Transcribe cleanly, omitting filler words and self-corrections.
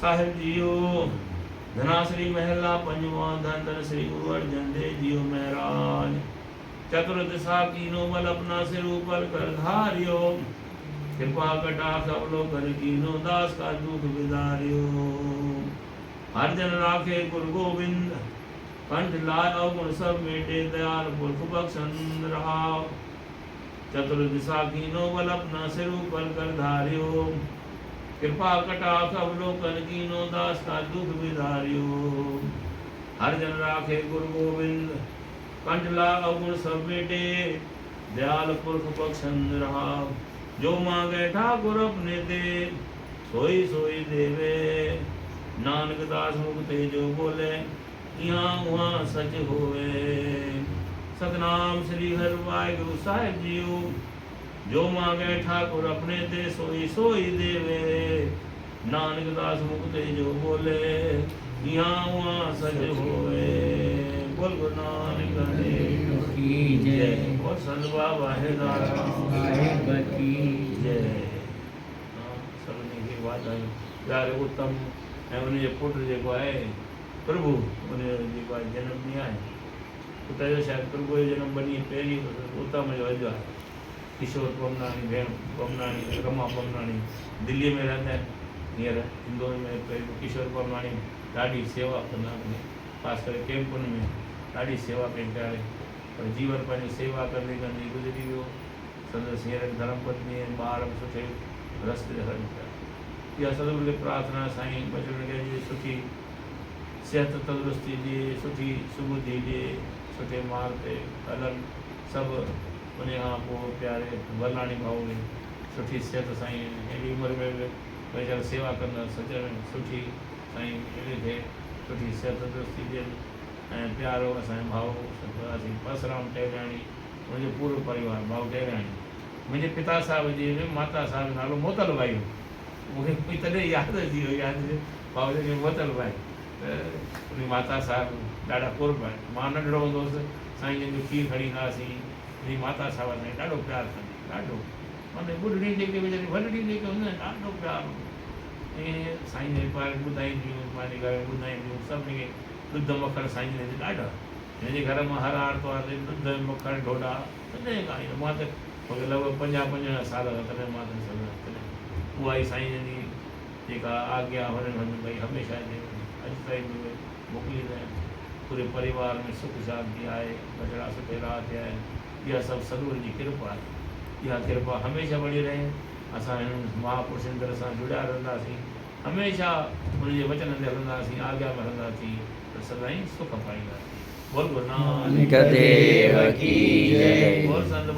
साहिब जियो धनाश्री महला पंजवा धन धन श्री गुरु अर्जन देव जियो महाराज चतुर्दशा कीनो बल अपना सिर ऊपर कर धारियो कृपा कटाक्ष अवलोकन कीनो दास का दुख विदारियो हर जन राखे गुरु गोविंद कंठ लाय अवगुण सब मेटे दयाल पुरख बख्शन रहा चतुर्दिशा कीनो बल अपना सिर ऊपर कर धारियो कृपा कटाक्ष अवलोकन कीनो दास का दुख विदारियो हर जन राखे गुरु गोविंद कंठ लाय अवगुण सब मेटे दयाल पुरख बख्शन रहा जो मांगे ठाकुर अपने दे सोई सोई देवे नानक दास मुक्ते जो बोले यहाँ वहाँ सच होवे सतनाम श्री हरि वाहिगुरु साहिब जियो जो मांगे ठाकुर अपने दे सोई सोई देवे नानक दास मुक्ते जो बोले यहाँ वहाँ सच होवे बोल गुरु नानक देव की जय और संत बाबा साहिब की जय सभिनी खे वाधायूं प्यारे उत्तम ऐं उनजे पुट जेको आहे प्रभु उनजी जनम ॾींहुं आहे पुट जो शायदि प्रभु जो जनम 2 ॾींहं पहिरीं उत्तम जो अॼु आहे किशोर पमनाणी भेण पमनाणी रमा पमनाणी दिल्लीअ में रहंदा आहिनि हींअर इंदौर में पहिरीं किशोर पमनाणी ॾाढी सेवा कंदा आहिनि ख़ासि करे कैंपुनि में ॾाढी सेवा कई प्यारे पर जीवन पंहिंजी सेवा कंदे कंदे गुज़री वियो संदसि हींअर धर्म पत्नी ऐं ॿार बि सुठे रस्ते हलनि पिया इहा सभिनी खे प्रार्थना साईं बजरंग जी सुठी सिहत तंदुरुस्ती ॾिए सुठी सुबुधी ॾिए सुठे मार्ग ते हलनि सभु उन खां पोइ प्यारे वरनाणी भाऊ में सुठी सिहत साईं अहिड़ी उमिरि में बि वेचारा सेवा कंदा सजण सुठी साईं अहिड़ी थिए सुठी सिहत तंदुरुस्ती ॾियनि ऐं प्यारो असांजो भाऊ परसराम टेरियाणी मुंहिंजो पूरो परिवार भाऊ टेरियाणी मुंहिंजे पिता साहिब जी माता साहिब जो नालो मोतल भाई मूंखे तॾहिं यादि अची वियो यादि भाऊ जो मोतल भाई त उन माता साहिब ॾाढा कुर्ब आहिनि मां नंढड़ो हूंदो हुउसि साईं जन जो खीर खणी ईंदासीं उन माता साहिब साईं ॾाढो प्यारु कंदी ॾाढो माने ॿुढड़ी जेके वेचारी वॾड़ी जेके हूंदा आहिनि ॾाढो प्यारु ऐं साईं जे बारे में ॿुधाईंदियूं पंहिंजे घर में ॿुधाईंदियूं सभिनी खे ॾुध मखण साईं जन ते ॾाढा हिनजे घर मां हर आर्तवार ते ॾुध मखण ढोढा तॾहिं खां मां त मूंखे लॻभॻि 50 साल तॾहिं मां त तॾहिं उहा ई साईं जन जी जेका आज्ञा हुननि भई हमेशह अॼु ताईं मोकिलींदा आहिनि पूरे परिवार में सुख शांति आहे बचड़ा सुठे राह ते आहिनि इहा सभु सदगुरू जी कृपा आहे इहा कृपा हमेशह बणी रहे असां हिननि महापुरुषनि दर सां जुड़िया रहंदासीं हमेशह उनजे वचन ते हलंदासीं आज्ञा में हलंदासीं त सदाईं सुख पाईंदासीं बोल गुरु नानक देव की जय बोल संत